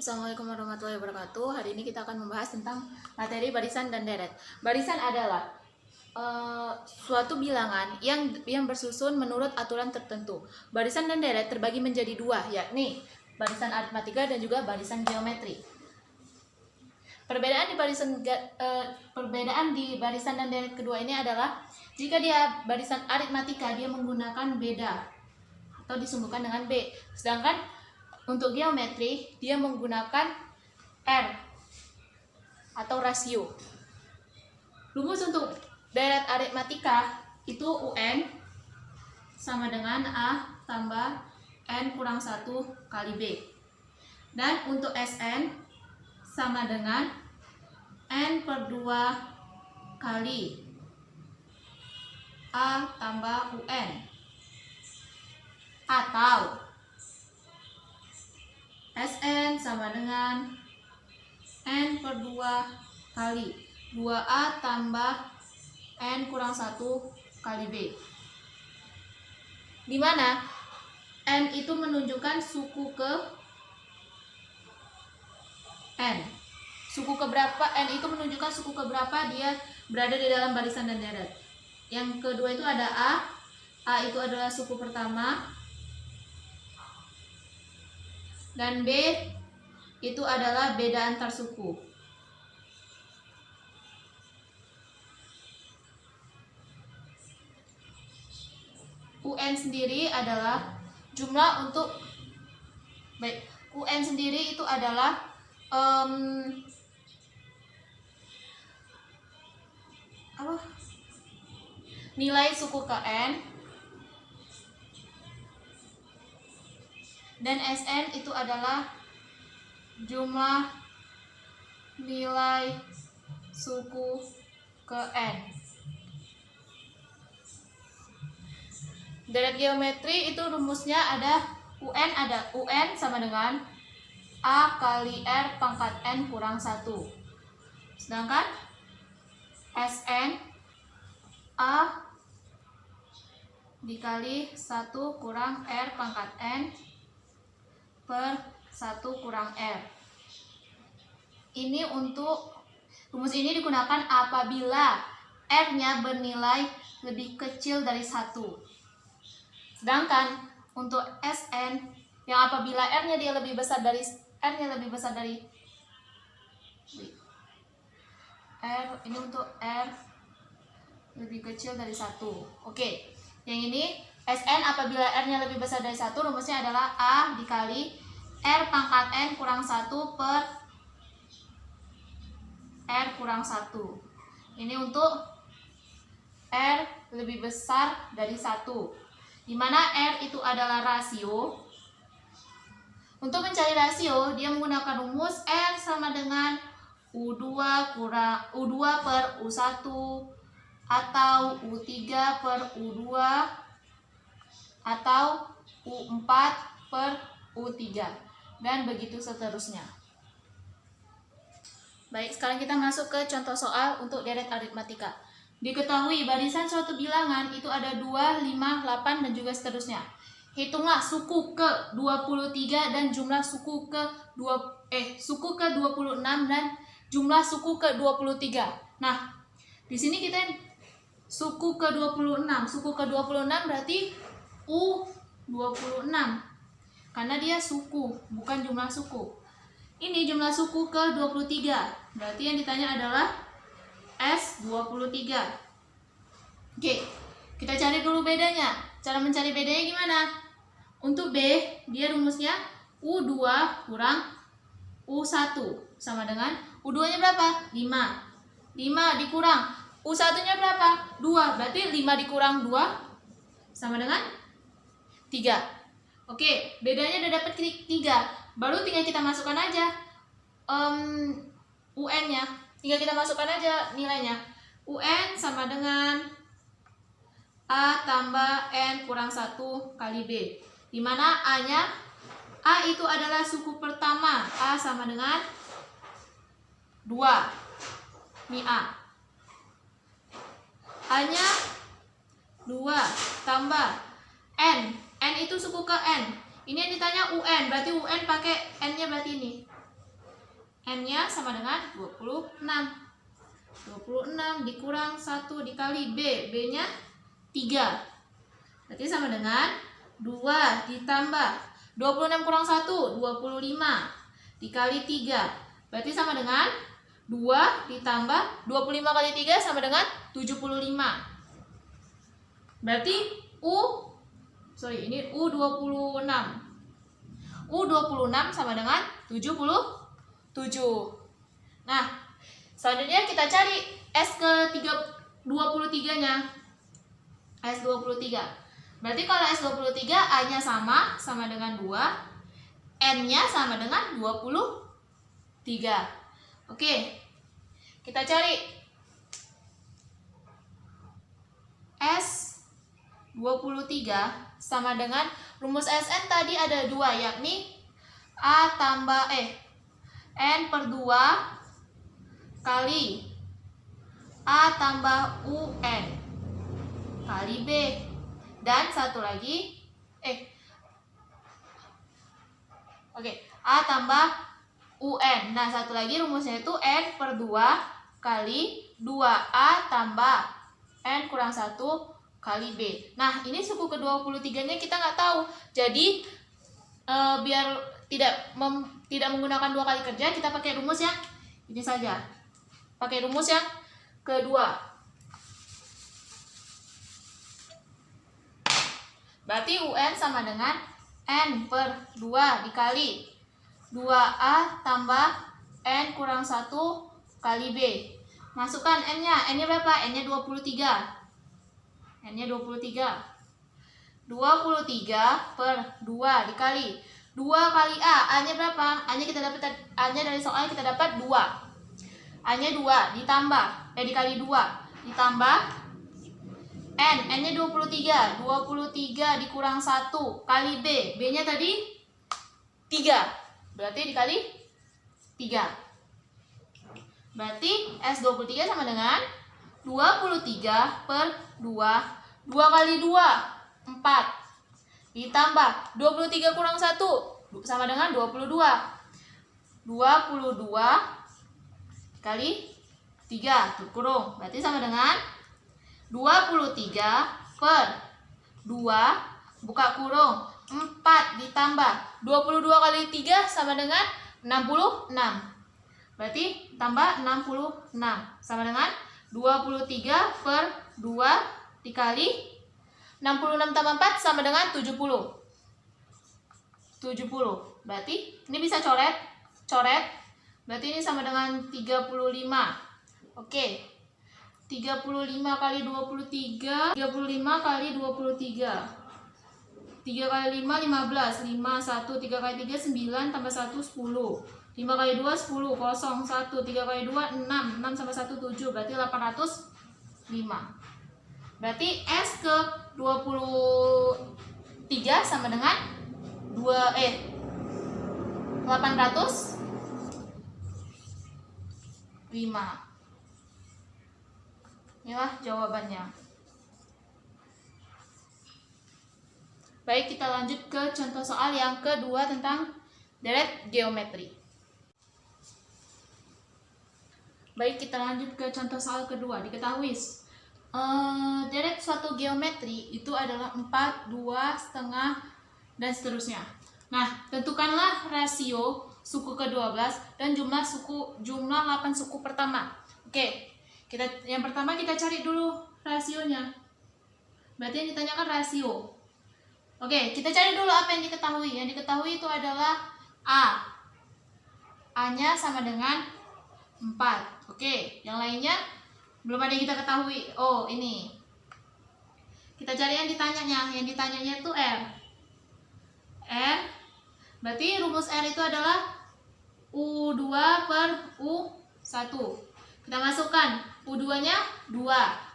Assalamualaikum warahmatullahi wabarakatuh. Hari ini kita akan membahas tentang materi barisan dan deret. Barisan adalah suatu bilangan yang bersusun menurut aturan tertentu. Barisan dan deret terbagi menjadi dua, yakni barisan aritmatika dan juga barisan geometri. Perbedaan di barisan dan deret kedua ini adalah jika dia barisan aritmatika dia menggunakan beda atau disumbuhkan dengan B. Sedangkan untuk geometri dia menggunakan R atau rasio. Rumus untuk deret aritmatika itu UN sama dengan A tambah N kurang 1 kali B. Dan untuk SN sama dengan N per 2 kali A tambah UN. Atau SN sama dengan N per 2 kali 2A tambah N kurang 1 kali B, dimana N itu menunjukkan suku ke N. Suku keberapa N itu menunjukkan suku keberapa dia berada di dalam barisan dan deret. Yang kedua itu ada A. A itu adalah suku pertama. Dan B itu adalah beda antar suku. UN sendiri adalah jumlah untuk UN sendiri itu adalah nilai suku ke N. Dan SN itu adalah jumlah nilai suku ke N. Deret geometri itu rumusnya ada UN sama dengan A kali R pangkat N kurang 1. Sedangkan SN A dikali 1 kurang R pangkat N per 1 kurang R. Ini untuk rumus ini digunakan apabila R-nya bernilai lebih kecil dari 1. Sedangkan untuk SN yang apabila R-nya lebih besar dari R, ini untuk R lebih kecil dari 1. Oke. Yang ini SN apabila R-nya lebih besar dari 1, rumusnya adalah A dikali R pangkat N kurang 1 per R kurang 1. Ini untuk R lebih besar dari 1, dimana R itu adalah rasio. Untuk mencari rasio, dia menggunakan rumus R sama dengan U2 per U1 atau U3 per U2 atau U4 per U3 dan begitu seterusnya. Baik, sekarang kita masuk ke contoh soal untuk deret aritmatika. Diketahui barisan suatu bilangan itu ada 2, 5, 8 dan juga seterusnya. Hitunglah suku ke 23 dan jumlah suku ke 26 dan jumlah suku ke 23. Nah, di sini kita suku ke 26. Suku ke 26 berarti U26. Karena dia suku, bukan jumlah suku. Ini jumlah suku ke 23. Berarti yang ditanya adalah S23. Oke, kita cari dulu bedanya. Cara mencari bedanya gimana? Untuk B, dia rumusnya U2 kurang U1 sama dengan U2-nya berapa? 5. 5 dikurang U1-nya berapa? 2. Berarti 5 dikurang 2 sama dengan 3. Oke, bedanya udah dapat 3. Baru tinggal kita masukkan aja UN-nya. Tinggal kita masukkan aja nilainya. UN sama dengan A tambah N kurang 1 kali B. Dimana A-nya, A itu adalah suku pertama. A sama dengan 2. Ini A. A-nya 2 tambah N. N itu suku ke N. Ini yang ditanya UN, berarti UN pakai N-nya berarti ini. N-nya sama dengan 26. 26 dikurang 1 dikali B. B-nya 3. Berarti sama dengan 2 ditambah 26 kurang 1, 25 dikali 3. Berarti sama dengan 2 ditambah 25 kali 3 sama dengan 75. Berarti ini U26. U26 sama dengan 77. Nah, selanjutnya kita cari S ke 23-nya. S23. Berarti kalau S23 A-nya sama dengan 2, N-nya sama dengan 23. Oke. Kita cari S23 sama dengan rumus Sn tadi ada 2, yakni A tambah N per 2 kali A tambah UN kali B. Dan satu lagi A tambah UN. Nah, satu lagi rumusnya itu N per 2 kali 2A tambah N kurang 1 kali B. Nah, ini suku ke-23-nya kita nggak tahu. Jadi, biar tidak menggunakan 2 kali kerja, kita pakai rumus yang ini saja. Pakai rumus yang kedua. Berarti UN sama dengan N per 2 dikali 2A tambah N kurang 1 kali B. Masukkan N-nya. N-nya berapa? N-nya 23. N-nya 23. 23 per 2 dikali 2 kali A. A-nya berapa? A-nya dari soal kita dapat 2. A-nya 2 ditambah dikali 2 ditambah N-nya 23. 23 dikurang 1 kali B. B-nya tadi 3. Berarti dikali 3. Berarti S23 sama dengan 23 per 2. 2 kali 2, 4. Ditambah 23 kurang 1 sama dengan 22. 22 kali 3 kurung. Berarti sama dengan 23 per 2 buka kurung 4 ditambah 22 kali 3 sama dengan 66. Berarti tambah 66 sama dengan 23 per 2 dikali 66 tambah 4 sama dengan 70. 70. Berarti ini bisa coret. Berarti ini sama dengan 35. Oke. 35 kali 23. 35 kali 23. 3 kali 5, 15. 5, 1, 3 kali 3, 9, tambah 1, 10. 5 kali 2, 10, 0, 1. 3 kali 2, 6. 6 tambah 1, 7. Berarti 805. Berarti S ke 23 sama dengan 805. Inilah jawabannya. Baik, kita lanjut ke contoh soal yang kedua tentang deret geometri. Baik, kita lanjut ke contoh soal kedua. Diketahui deret suatu geometri itu adalah 4, 2, setengah, dan seterusnya. Nah, tentukanlah rasio suku ke-12 dan jumlah 8 suku pertama. Oke, yang pertama kita cari dulu rasionya. Berarti yang ditanyakan rasio. Oke, kita cari dulu apa yang diketahui. Yang diketahui itu adalah A. A-nya sama dengan 4. Oke, yang lainnya belum ada yang kita ketahui. Oh, ini. Kita cari yang ditanyanya. Yang ditanyanya itu R. R. Berarti rumus R itu adalah U2 per U1. Kita masukkan. U2-nya 2.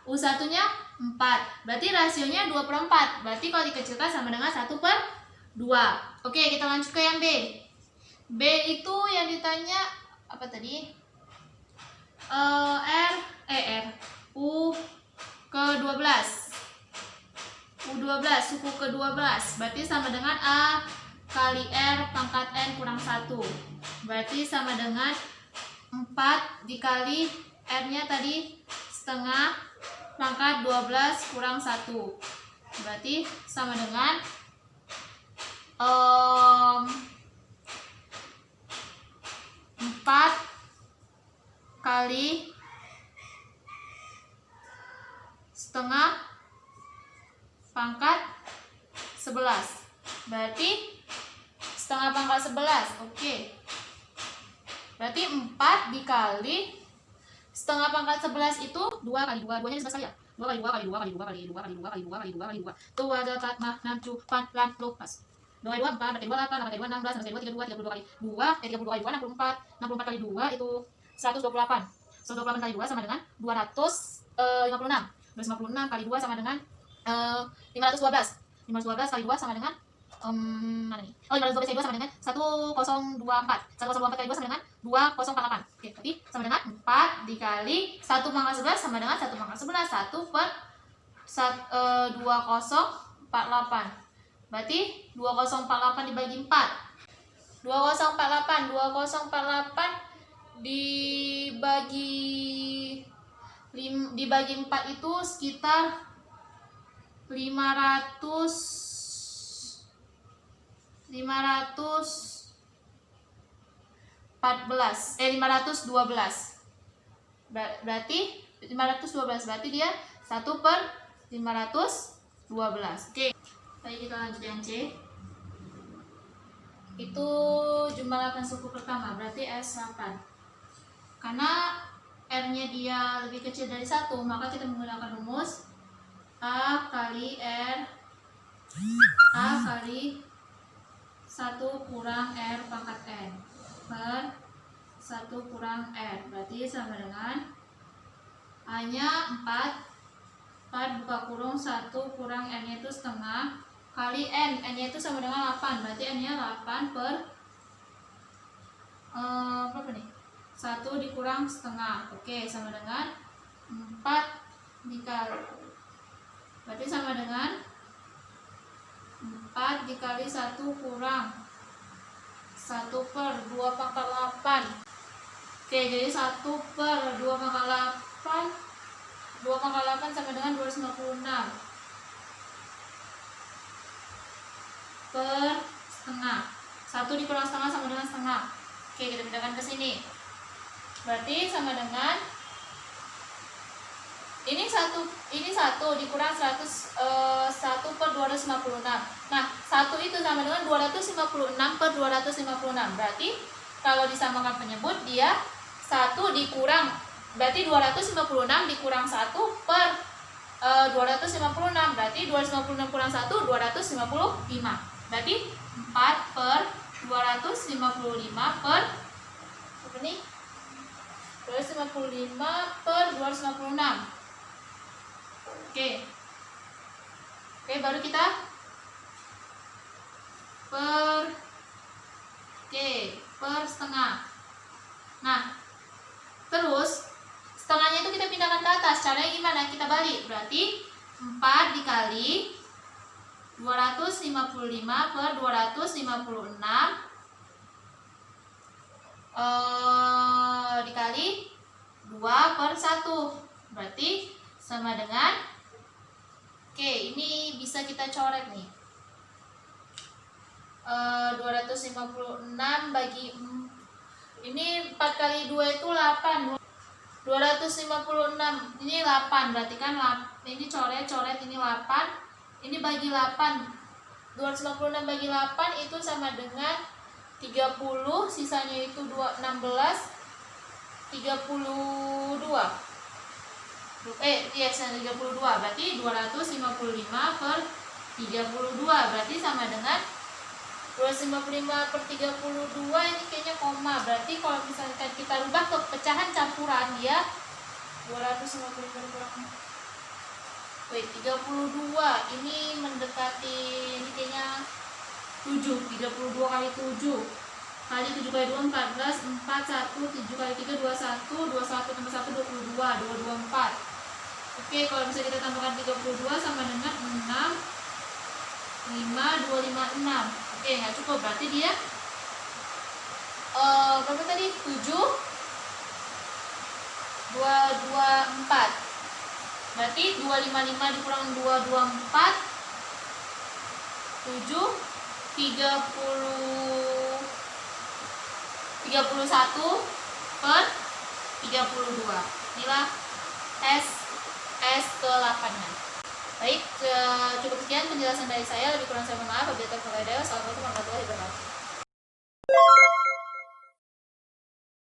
U1-nya 4. Berarti rasionya 2 per 4. Berarti kalau dikecilkan sama dengan 1 per 2. Oke, kita lanjut ke yang B. B itu yang ditanya apa tadi? U ke-12. U12, suku ke-12. Berarti sama dengan A kali R pangkat N kurang 1. Berarti sama dengan 4 dikali R-nya tadi setengah pangkat 12 kurang 1. Berarti sama dengan 4 kali setengah pangkat 11. Berarti setengah pangkat 11. Oke. Berarti 4 dikali setengah pangkat 11 itu 2 kali 2. 2-nya 11 kali ya? 2 kali 2 kali 2 kali 2 kali 2 kali 2 kali 2 kali 2 kali 2. Tuh ada 4, 5, 6, 7, 8, 9, 10. Pas. 2 kali 2, 4, 2 kali 2, 8, 8 kali 2, 16, 16 kali 2, 32, 32 kali 2, 32 kali 2, 64. 64 kali 2 itu 128. 128 kali 2 sama dengan 256. 256 kali 2 sama dengan 512. 512 kali 2 sama dengan mana nih? Oh, 512 kali 2 sama dengan 1024. 1024 kali 2 sama dengan 208. Oke, berarti sama dengan 4 dikali 1 pangkat 11 sama dengan 1 pangkat 11. 1 per 2048. Berarti 2048 dibagi 4. 2048 dibagi 4 itu sekitar 512. Berarti 512 berarti dia 1 per 512. Oke. Baik, kita lanjut yang C. Itu jumlah 8 suku pertama, berarti S8. Karena R-nya dia lebih kecil dari 1, maka kita menggunakan rumus A kali R, A kali 1 kurang R pangkat N per 1 kurang R. Berarti sama dengan A-nya 4 buka kurung 1 kurang N-nya itu setengah kali N-nya itu sama dengan 8. Berarti N-nya 8 per berapa nih? 1 dikurang setengah. Oke, sama dengan 4 dikali. Berarti sama dengan 4 dikali 1 kurang 1 per 2 pangkat 8. Oke, jadi 1 per 2 pangkat 8. 2 pangkat 8 sama dengan 256 per setengah. 1 dikurang setengah sama dengan setengah. Oke, kita pindahkan ke sini. Berarti sama dengan ini 1 dikurang 1 per 256. Nah, 1 itu sama dengan 256 per 256. Berarti kalau disamakan penyebut dia 1 dikurang, berarti 256 dikurang 1 per 256. Berarti 256 kurang 1 255. Berarti 4 per 255 per apa nih? 255 per 256. Oke, baru kita per setengah. Nah, terus setengahnya itu kita pindahkan ke atas. Caranya gimana? Kita balik. Berarti 4 dikali 255 per 256 dikali 2 per 1. Berarti sama dengan, oke, ini bisa kita coret nih. 256 bagi ini 4 kali 2 itu 8. 256 ini 8, berarti kan ini coret ini 8. Ini bagi 8. 256 bagi 8 itu sama dengan 30, sisanya itu 16, 32. Yes, 32. Berarti 255 per 32. Berarti sama dengan 255 per 32. Ini kayaknya koma. Berarti kalau misalkan kita rubah ke pecahan campuran dia 255 kurang 32. Ini mendekati, ini kayaknya 7. 32 kali 7 kali 7 kali 2 14, 4 1 7 kali 3 21, 21 tambah 1 22, 224. Oke, kalau bisa kita tambahkan 32 sama dengan 6 5 256. Oke, nggak cukup, berarti dia berapa tadi? 7 224. Berarti 255 dikurang 224 7 31 per 32. Inilah S ke-8 nya. Baik, cukup sekian penjelasan dari saya. Lebih kurang saya mohon maaf. Wabillahi taufiq wal hidayah. Wassalamualaikum warahmatullahi wabarakatuh.